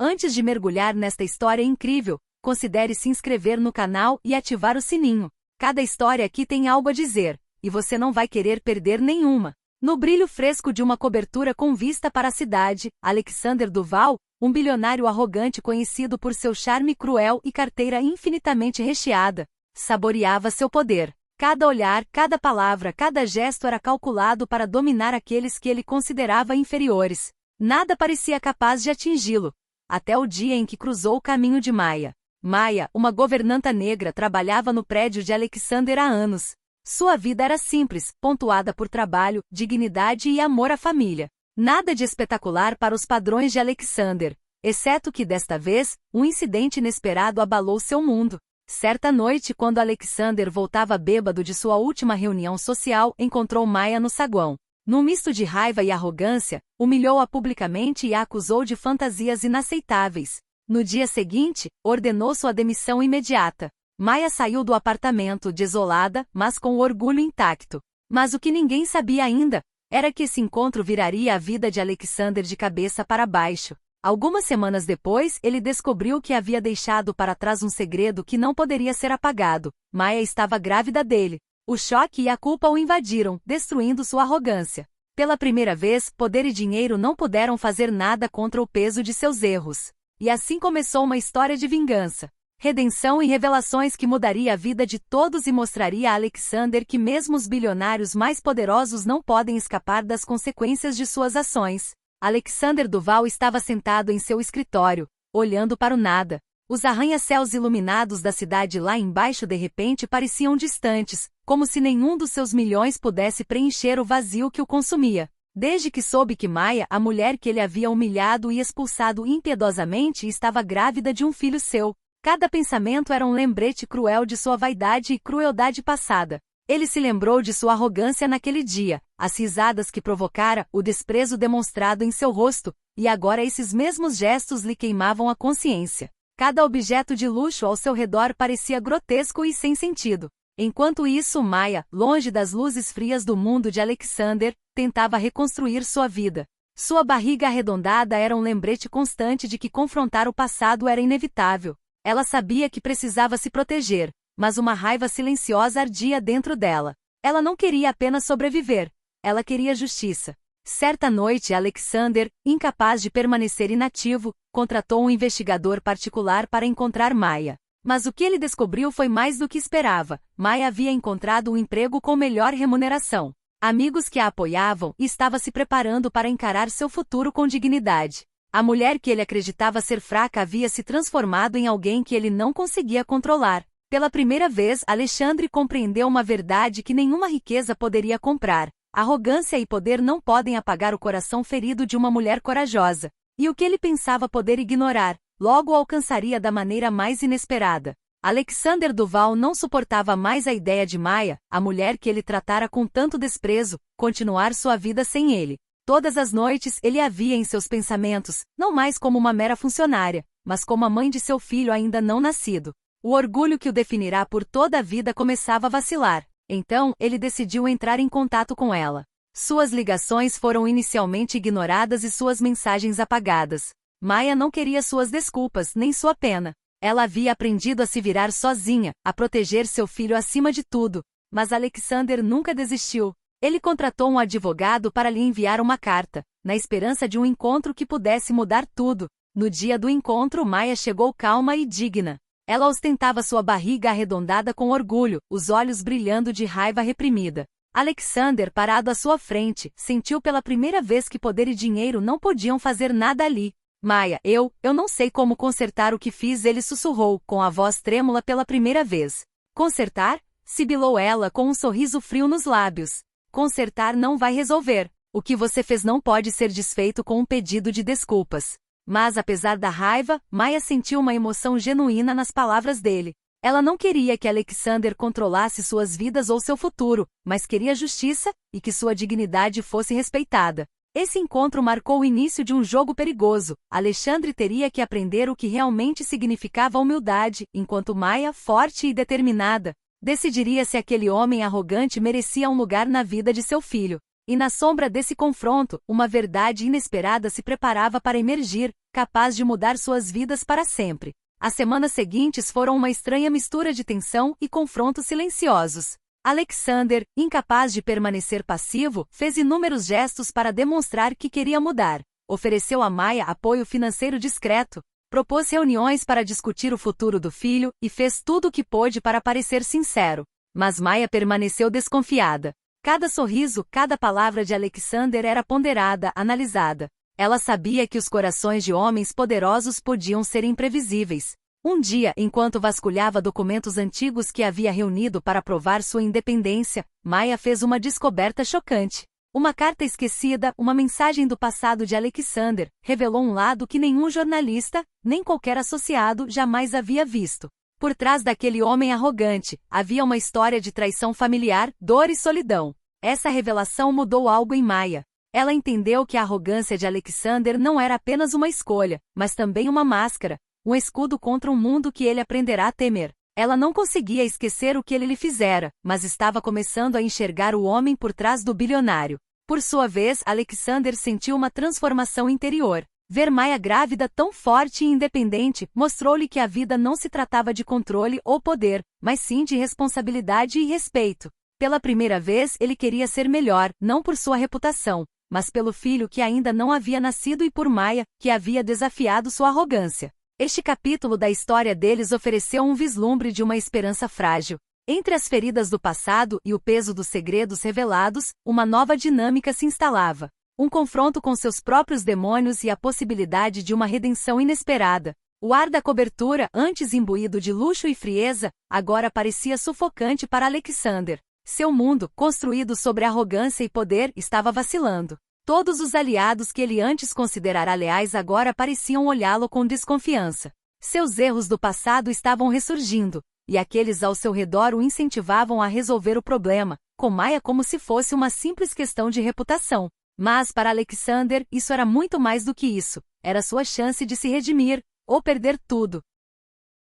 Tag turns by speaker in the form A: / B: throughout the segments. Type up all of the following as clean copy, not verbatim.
A: Antes de mergulhar nesta história incrível, considere se inscrever no canal e ativar o sininho. Cada história aqui tem algo a dizer, e você não vai querer perder nenhuma. No brilho fresco de uma cobertura com vista para a cidade, Alexander Duval, um bilionário arrogante conhecido por seu charme cruel e carteira infinitamente recheada, saboreava seu poder. Cada olhar, cada palavra, cada gesto era calculado para dominar aqueles que ele considerava inferiores. Nada parecia capaz de atingi-lo, até o dia em que cruzou o caminho de Maya. Maya, uma governanta negra, trabalhava no prédio de Alexander há anos. Sua vida era simples, pontuada por trabalho, dignidade e amor à família. Nada de espetacular para os padrões de Alexander, exceto que desta vez, um incidente inesperado abalou seu mundo. Certa noite, quando Alexander voltava bêbado de sua última reunião social, encontrou Maya no saguão. Num misto de raiva e arrogância, humilhou-a publicamente e a acusou de fantasias inaceitáveis. No dia seguinte, ordenou sua demissão imediata. Maya saiu do apartamento desolada, mas com o orgulho intacto. Mas o que ninguém sabia ainda era que esse encontro viraria a vida de Alexander de cabeça para baixo. Algumas semanas depois, ele descobriu que havia deixado para trás um segredo que não poderia ser apagado. Maya estava grávida dele. O choque e a culpa o invadiram, destruindo sua arrogância. Pela primeira vez, poder e dinheiro não puderam fazer nada contra o peso de seus erros. E assim começou uma história de vingança, redenção e revelações que mudaria a vida de todos e mostraria a Alexander que mesmo os bilionários mais poderosos não podem escapar das consequências de suas ações. Alexander Duval estava sentado em seu escritório, olhando para o nada. Os arranha-céus iluminados da cidade lá embaixo de repente pareciam distantes, como se nenhum dos seus milhões pudesse preencher o vazio que o consumia. Desde que soube que Maya, a mulher que ele havia humilhado e expulsado impiedosamente, estava grávida de um filho seu, cada pensamento era um lembrete cruel de sua vaidade e crueldade passada. Ele se lembrou de sua arrogância naquele dia, as risadas que provocara, o desprezo demonstrado em seu rosto, e agora esses mesmos gestos lhe queimavam a consciência. Cada objeto de luxo ao seu redor parecia grotesco e sem sentido. Enquanto isso, Maya, longe das luzes frias do mundo de Alexander, tentava reconstruir sua vida. Sua barriga arredondada era um lembrete constante de que confrontar o passado era inevitável. Ela sabia que precisava se proteger, mas uma raiva silenciosa ardia dentro dela. Ela não queria apenas sobreviver, ela queria justiça. Certa noite, Alexander, incapaz de permanecer inativo, contratou um investigador particular para encontrar Maya. Mas o que ele descobriu foi mais do que esperava. Maya havia encontrado um emprego com melhor remuneração, amigos que a apoiavam e estava se preparando para encarar seu futuro com dignidade. A mulher que ele acreditava ser fraca havia se transformado em alguém que ele não conseguia controlar. Pela primeira vez, Alexandre compreendeu uma verdade que nenhuma riqueza poderia comprar. Arrogância e poder não podem apagar o coração ferido de uma mulher corajosa. E o que ele pensava poder ignorar, logo o alcançaria da maneira mais inesperada. Alexander Duval não suportava mais a ideia de Maya, a mulher que ele tratara com tanto desprezo, continuar sua vida sem ele. Todas as noites ele a via em seus pensamentos, não mais como uma mera funcionária, mas como a mãe de seu filho ainda não nascido. O orgulho que o definirá por toda a vida começava a vacilar. Então, ele decidiu entrar em contato com ela. Suas ligações foram inicialmente ignoradas e suas mensagens apagadas. Maya não queria suas desculpas, nem sua pena. Ela havia aprendido a se virar sozinha, a proteger seu filho acima de tudo. Mas Alexander nunca desistiu. Ele contratou um advogado para lhe enviar uma carta, na esperança de um encontro que pudesse mudar tudo. No dia do encontro, Maya chegou calma e digna. Ela ostentava sua barriga arredondada com orgulho, os olhos brilhando de raiva reprimida. Alexander, parado à sua frente, sentiu pela primeira vez que poder e dinheiro não podiam fazer nada ali. Maya, eu não sei como consertar o que fiz, ele sussurrou, com a voz trêmula pela primeira vez. Consertar? Sibilou ela com um sorriso frio nos lábios. Consertar não vai resolver. O que você fez não pode ser desfeito com um pedido de desculpas. Mas apesar da raiva, Maya sentiu uma emoção genuína nas palavras dele. Ela não queria que Alexander controlasse suas vidas ou seu futuro, mas queria justiça, e que sua dignidade fosse respeitada. Esse encontro marcou o início de um jogo perigoso. Alexandre teria que aprender o que realmente significava humildade, enquanto Maya, forte e determinada, decidiria se aquele homem arrogante merecia um lugar na vida de seu filho. E na sombra desse confronto, uma verdade inesperada se preparava para emergir, capaz de mudar suas vidas para sempre. As semanas seguintes foram uma estranha mistura de tensão e confrontos silenciosos. Alexander, incapaz de permanecer passivo, fez inúmeros gestos para demonstrar que queria mudar. Ofereceu a Maya apoio financeiro discreto, propôs reuniões para discutir o futuro do filho e fez tudo o que pôde para parecer sincero. Mas Maya permaneceu desconfiada. Cada sorriso, cada palavra de Alexander era ponderada, analisada. Ela sabia que os corações de homens poderosos podiam ser imprevisíveis. Um dia, enquanto vasculhava documentos antigos que havia reunido para provar sua independência, Maya fez uma descoberta chocante. Uma carta esquecida, uma mensagem do passado de Alexander, revelou um lado que nenhum jornalista, nem qualquer associado jamais havia visto. Por trás daquele homem arrogante, havia uma história de traição familiar, dor e solidão. Essa revelação mudou algo em Maya. Ela entendeu que a arrogância de Alexander não era apenas uma escolha, mas também uma máscara, um escudo contra um mundo que ele aprenderá a temer. Ela não conseguia esquecer o que ele lhe fizera, mas estava começando a enxergar o homem por trás do bilionário. Por sua vez, Alexander sentiu uma transformação interior. Ver Maya grávida tão forte e independente mostrou-lhe que a vida não se tratava de controle ou poder, mas sim de responsabilidade e respeito. Pela primeira vez ele queria ser melhor, não por sua reputação, mas pelo filho que ainda não havia nascido e por Maya, que havia desafiado sua arrogância. Este capítulo da história deles ofereceu um vislumbre de uma esperança frágil. Entre as feridas do passado e o peso dos segredos revelados, uma nova dinâmica se instalava. Um confronto com seus próprios demônios e a possibilidade de uma redenção inesperada. O ar da cobertura, antes imbuído de luxo e frieza, agora parecia sufocante para Alexander. Seu mundo, construído sobre arrogância e poder, estava vacilando. Todos os aliados que ele antes considerara leais agora pareciam olhá-lo com desconfiança. Seus erros do passado estavam ressurgindo, e aqueles ao seu redor o incentivavam a resolver o problema, com Maya como se fosse uma simples questão de reputação. Mas para Alexander, isso era muito mais do que isso. Era sua chance de se redimir, ou perder tudo.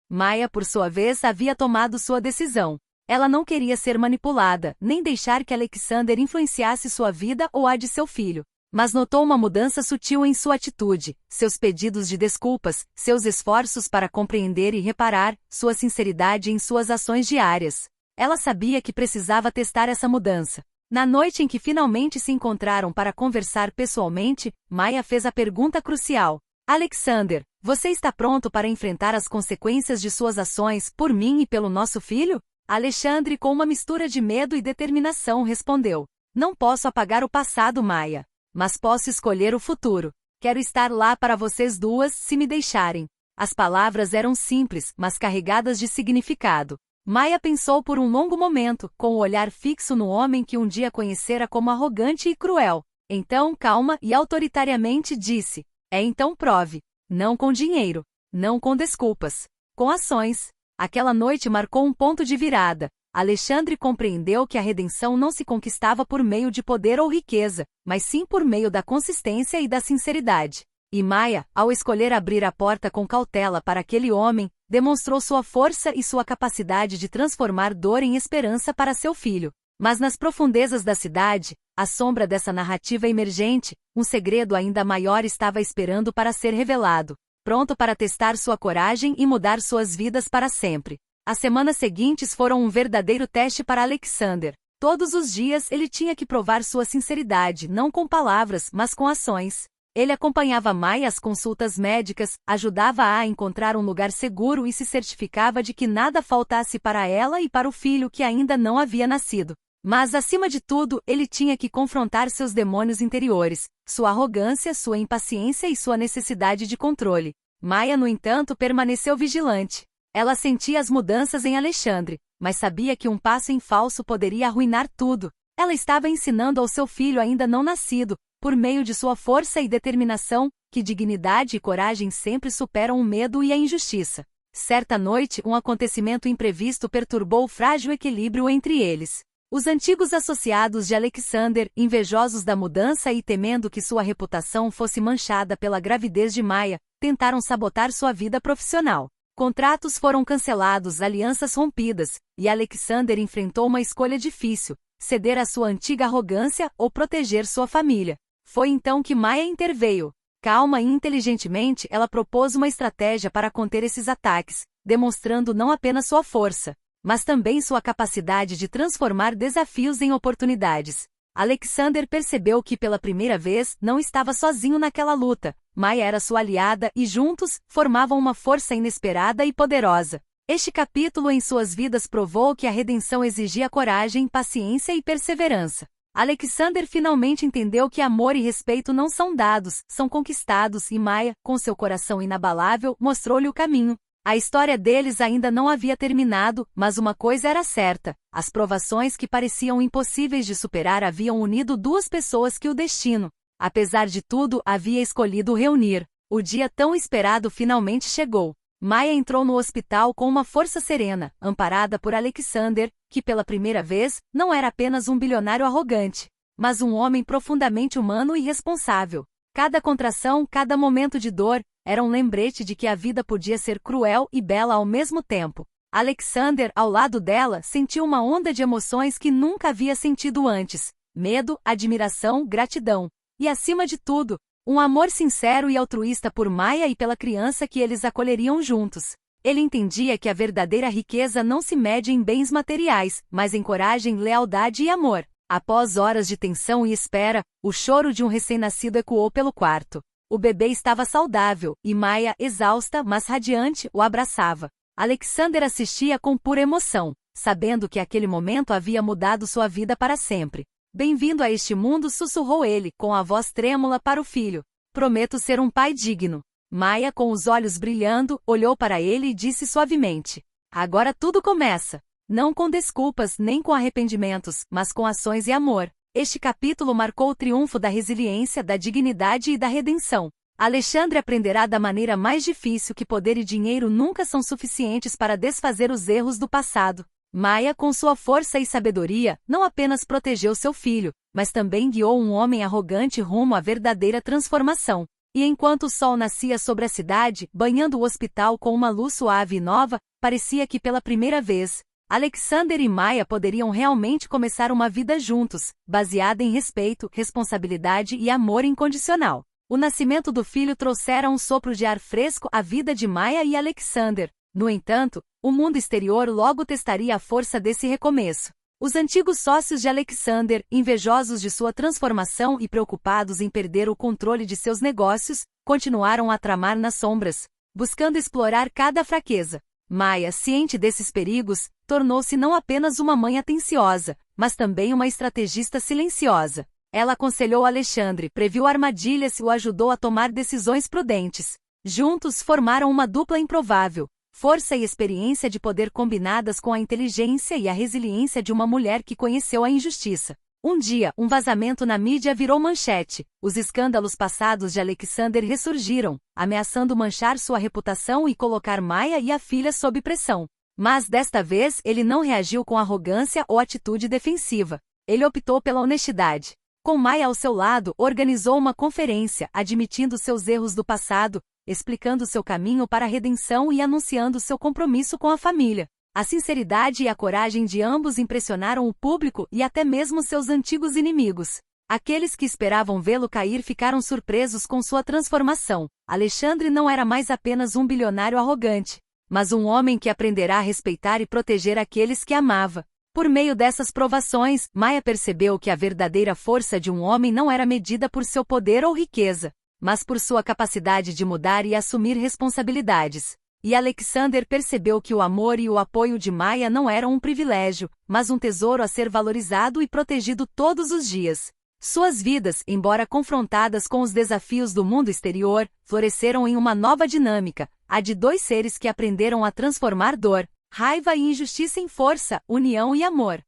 A: Maya, por sua vez, havia tomado sua decisão. Ela não queria ser manipulada, nem deixar que Alexander influenciasse sua vida ou a de seu filho. Mas notou uma mudança sutil em sua atitude, seus pedidos de desculpas, seus esforços para compreender e reparar, sua sinceridade em suas ações diárias. Ela sabia que precisava testar essa mudança. Na noite em que finalmente se encontraram para conversar pessoalmente, Maya fez a pergunta crucial. Alexander, você está pronto para enfrentar as consequências de suas ações por mim e pelo nosso filho? Alexandre, com uma mistura de medo e determinação, respondeu. Não posso apagar o passado, Maya. Mas posso escolher o futuro. Quero estar lá para vocês duas, se me deixarem. As palavras eram simples, mas carregadas de significado. Maya pensou por um longo momento, com o olhar fixo no homem que um dia conhecera como arrogante e cruel. Então, calma e autoritariamente disse: então prove. Não com dinheiro. Não com desculpas. Com ações. Aquela noite marcou um ponto de virada. Alexandre compreendeu que a redenção não se conquistava por meio de poder ou riqueza, mas sim por meio da consistência e da sinceridade. E Maya, ao escolher abrir a porta com cautela para aquele homem, demonstrou sua força e sua capacidade de transformar dor em esperança para seu filho. Mas nas profundezas da cidade, à sombra dessa narrativa emergente, um segredo ainda maior estava esperando para ser revelado, pronto para testar sua coragem e mudar suas vidas para sempre. As semanas seguintes foram um verdadeiro teste para Alexander. Todos os dias ele tinha que provar sua sinceridade, não com palavras, mas com ações. Ele acompanhava Maya às consultas médicas, ajudava-a a encontrar um lugar seguro e se certificava de que nada faltasse para ela e para o filho que ainda não havia nascido. Mas, acima de tudo, ele tinha que confrontar seus demônios interiores, sua arrogância, sua impaciência e sua necessidade de controle. Maya, no entanto, permaneceu vigilante. Ela sentia as mudanças em Alexandre, mas sabia que um passo em falso poderia arruinar tudo. Ela estava ensinando ao seu filho ainda não nascido, por meio de sua força e determinação, que dignidade e coragem sempre superam o medo e a injustiça. Certa noite, um acontecimento imprevisto perturbou o frágil equilíbrio entre eles. Os antigos associados de Alexander, invejosos da mudança e temendo que sua reputação fosse manchada pela gravidez de Maya, tentaram sabotar sua vida profissional. Contratos foram cancelados, alianças rompidas, e Alexander enfrentou uma escolha difícil: ceder à sua antiga arrogância ou proteger sua família. Foi então que Maia interveio. Calma e inteligentemente, ela propôs uma estratégia para conter esses ataques, demonstrando não apenas sua força, mas também sua capacidade de transformar desafios em oportunidades. Alexander percebeu que pela primeira vez não estava sozinho naquela luta. Maia era sua aliada e juntos formavam uma força inesperada e poderosa. Este capítulo em suas vidas provou que a redenção exigia coragem, paciência e perseverança. Alexander finalmente entendeu que amor e respeito não são dados, são conquistados, e Maia, com seu coração inabalável, mostrou-lhe o caminho. A história deles ainda não havia terminado, mas uma coisa era certa: as provações que pareciam impossíveis de superar haviam unido duas pessoas que o destino, apesar de tudo, havia escolhido reunir. O dia tão esperado finalmente chegou. Maia entrou no hospital com uma força serena, amparada por Alexander, que pela primeira vez, não era apenas um bilionário arrogante, mas um homem profundamente humano e responsável. Cada contração, cada momento de dor, era um lembrete de que a vida podia ser cruel e bela ao mesmo tempo. Alexander, ao lado dela, sentiu uma onda de emoções que nunca havia sentido antes: medo, admiração, gratidão. E acima de tudo, um amor sincero e altruísta por Maia e pela criança que eles acolheriam juntos. Ele entendia que a verdadeira riqueza não se mede em bens materiais, mas em coragem, lealdade e amor. Após horas de tensão e espera, o choro de um recém-nascido ecoou pelo quarto. O bebê estava saudável, e Maia, exausta, mas radiante, o abraçava. Alexander assistia com pura emoção, sabendo que aquele momento havia mudado sua vida para sempre. "Bem-vindo a este mundo", sussurrou ele, com a voz trêmula para o filho. "Prometo ser um pai digno." Maia, com os olhos brilhando, olhou para ele e disse suavemente: "Agora tudo começa. Não com desculpas, nem com arrependimentos, mas com ações e amor." Este capítulo marcou o triunfo da resiliência, da dignidade e da redenção. Alexandre aprenderá da maneira mais difícil que poder e dinheiro nunca são suficientes para desfazer os erros do passado. Maia, com sua força e sabedoria, não apenas protegeu seu filho, mas também guiou um homem arrogante rumo à verdadeira transformação. E enquanto o sol nascia sobre a cidade, banhando o hospital com uma luz suave e nova, parecia que pela primeira vez, Alexander e Maia poderiam realmente começar uma vida juntos, baseada em respeito, responsabilidade e amor incondicional. O nascimento do filho trouxera um sopro de ar fresco à vida de Maia e Alexander. No entanto, o mundo exterior logo testaria a força desse recomeço. Os antigos sócios de Alexander, invejosos de sua transformação e preocupados em perder o controle de seus negócios, continuaram a tramar nas sombras, buscando explorar cada fraqueza. Maia, ciente desses perigos, tornou-se não apenas uma mãe atenciosa, mas também uma estrategista silenciosa. Ela aconselhou Alexandre, previu armadilhas e o ajudou a tomar decisões prudentes. Juntos formaram uma dupla improvável: força e experiência de poder combinadas com a inteligência e a resiliência de uma mulher que conheceu a injustiça. Um dia, um vazamento na mídia virou manchete. Os escândalos passados de Alexander ressurgiram, ameaçando manchar sua reputação e colocar Maia e a filha sob pressão. Mas desta vez ele não reagiu com arrogância ou atitude defensiva. Ele optou pela honestidade. Com Maia ao seu lado, organizou uma conferência, admitindo seus erros do passado, explicando seu caminho para a redenção e anunciando seu compromisso com a família. A sinceridade e a coragem de ambos impressionaram o público e até mesmo seus antigos inimigos. Aqueles que esperavam vê-lo cair ficaram surpresos com sua transformação. Alexandre não era mais apenas um bilionário arrogante, mas um homem que aprenderá a respeitar e proteger aqueles que amava. Por meio dessas provações, Maia percebeu que a verdadeira força de um homem não era medida por seu poder ou riqueza, mas por sua capacidade de mudar e assumir responsabilidades. E Alexander percebeu que o amor e o apoio de Maia não eram um privilégio, mas um tesouro a ser valorizado e protegido todos os dias. Suas vidas, embora confrontadas com os desafios do mundo exterior, floresceram em uma nova dinâmica, a de dois seres que aprenderam a transformar dor, raiva e injustiça em força, união e amor.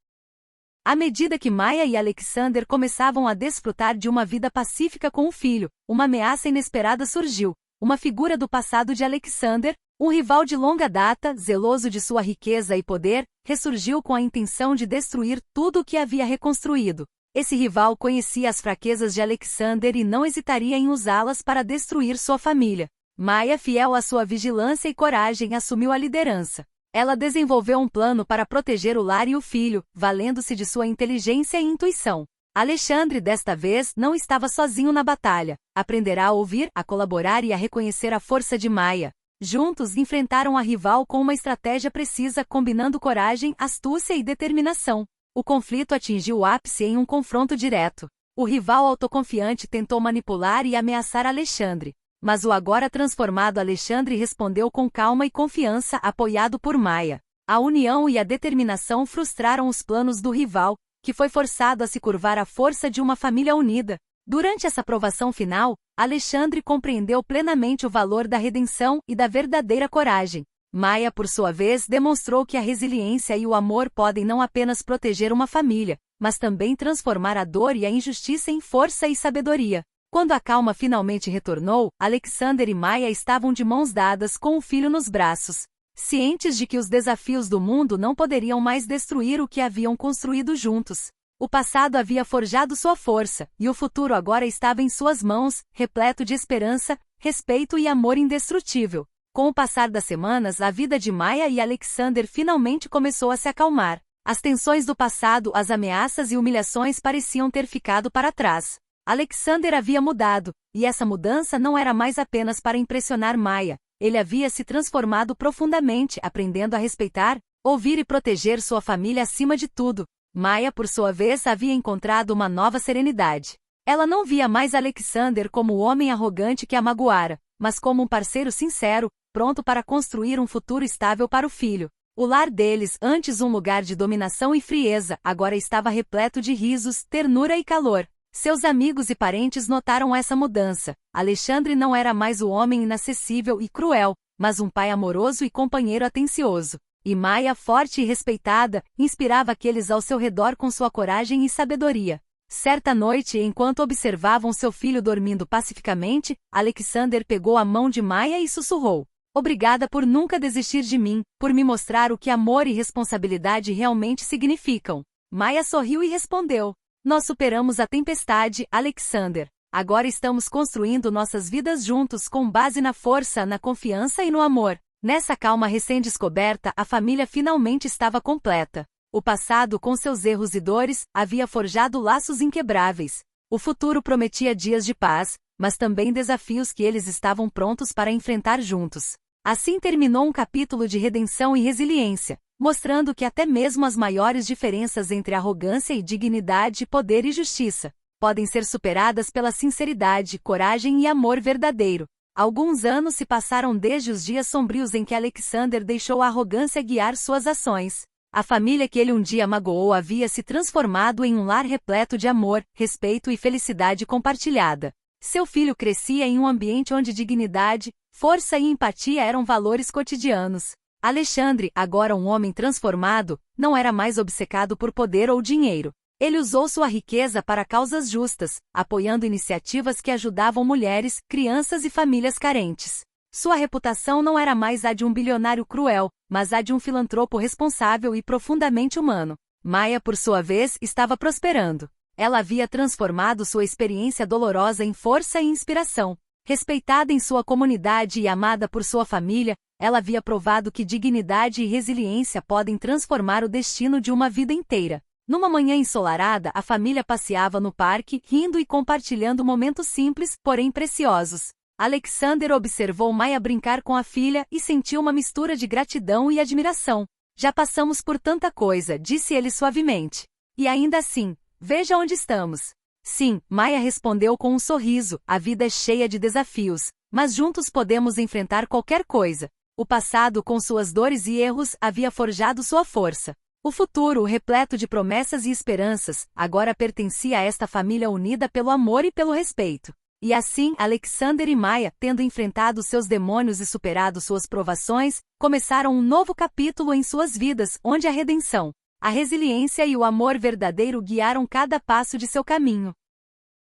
A: À medida que Maia e Alexander começavam a desfrutar de uma vida pacífica com o filho, uma ameaça inesperada surgiu. Uma figura do passado de Alexander, um rival de longa data, zeloso de sua riqueza e poder, ressurgiu com a intenção de destruir tudo o que havia reconstruído. Esse rival conhecia as fraquezas de Alexander e não hesitaria em usá-las para destruir sua família. Maia, fiel à sua vigilância e coragem, assumiu a liderança. Ela desenvolveu um plano para proteger o lar e o filho, valendo-se de sua inteligência e intuição. Alexandre, desta vez, não estava sozinho na batalha. Aprenderá a ouvir, a colaborar e a reconhecer a força de Maia. Juntos, enfrentaram a rival com uma estratégia precisa, combinando coragem, astúcia e determinação. O conflito atingiu o ápice em um confronto direto. O rival autoconfiante tentou manipular e ameaçar Alexandre. Mas o agora transformado Alexandre respondeu com calma e confiança, apoiado por Maia. A união e a determinação frustraram os planos do rival, que foi forçado a se curvar à força de uma família unida. Durante essa provação final, Alexandre compreendeu plenamente o valor da redenção e da verdadeira coragem. Maia, por sua vez, demonstrou que a resiliência e o amor podem não apenas proteger uma família, mas também transformar a dor e a injustiça em força e sabedoria. Quando a calma finalmente retornou, Alexander e Maia estavam de mãos dadas com o filho nos braços. Cientes de que os desafios do mundo não poderiam mais destruir o que haviam construído juntos. O passado havia forjado sua força, e o futuro agora estava em suas mãos, repleto de esperança, respeito e amor indestrutível. Com o passar das semanas, a vida de Maia e Alexander finalmente começou a se acalmar. As tensões do passado, as ameaças e humilhações pareciam ter ficado para trás. Alexander havia mudado, e essa mudança não era mais apenas para impressionar Maia. Ele havia se transformado profundamente, aprendendo a respeitar, ouvir e proteger sua família acima de tudo. Maia, por sua vez, havia encontrado uma nova serenidade. Ela não via mais Alexander como o homem arrogante que a magoara, mas como um parceiro sincero, pronto para construir um futuro estável para o filho. O lar deles, antes um lugar de dominação e frieza, agora estava repleto de risos, ternura e calor. Seus amigos e parentes notaram essa mudança. Alexandre não era mais o homem inacessível e cruel, mas um pai amoroso e companheiro atencioso. E Maia, forte e respeitada, inspirava aqueles ao seu redor com sua coragem e sabedoria. Certa noite, enquanto observavam seu filho dormindo pacificamente, Alexander pegou a mão de Maia e sussurrou: "Obrigada por nunca desistir de mim, por me mostrar o que amor e responsabilidade realmente significam." Maia sorriu e respondeu: "Nós superamos a tempestade, Alexander. Agora estamos construindo nossas vidas juntos com base na força, na confiança e no amor." Nessa calma recém-descoberta, a família finalmente estava completa. O passado, com seus erros e dores, havia forjado laços inquebráveis. O futuro prometia dias de paz, mas também desafios que eles estavam prontos para enfrentar juntos. Assim terminou um capítulo de redenção e resiliência, mostrando que até mesmo as maiores diferenças entre arrogância e dignidade, poder e justiça, podem ser superadas pela sinceridade, coragem e amor verdadeiro. Alguns anos se passaram desde os dias sombrios em que Alexander deixou a arrogância guiar suas ações. A família que ele um dia magoou havia se transformado em um lar repleto de amor, respeito e felicidade compartilhada. Seu filho crescia em um ambiente onde dignidade, força e empatia eram valores cotidianos. Alexandre, agora um homem transformado, não era mais obcecado por poder ou dinheiro. Ele usou sua riqueza para causas justas, apoiando iniciativas que ajudavam mulheres, crianças e famílias carentes. Sua reputação não era mais a de um bilionário cruel, mas a de um filantropo responsável e profundamente humano. Maia, por sua vez, estava prosperando. Ela havia transformado sua experiência dolorosa em força e inspiração. Respeitada em sua comunidade e amada por sua família, ela havia provado que dignidade e resiliência podem transformar o destino de uma vida inteira. Numa manhã ensolarada, a família passeava no parque, rindo e compartilhando momentos simples, porém preciosos. Alexander observou Maia brincar com a filha e sentiu uma mistura de gratidão e admiração. "Já passamos por tanta coisa", disse ele suavemente. "E ainda assim, veja onde estamos." "Sim", Maia respondeu com um sorriso, "a vida é cheia de desafios, mas juntos podemos enfrentar qualquer coisa." O passado, com suas dores e erros, havia forjado sua força. O futuro, repleto de promessas e esperanças, agora pertencia a esta família unida pelo amor e pelo respeito. E assim, Alexander e Maia, tendo enfrentado seus demônios e superado suas provações, começaram um novo capítulo em suas vidas, onde a redenção, a resiliência e o amor verdadeiro guiaram cada passo de seu caminho.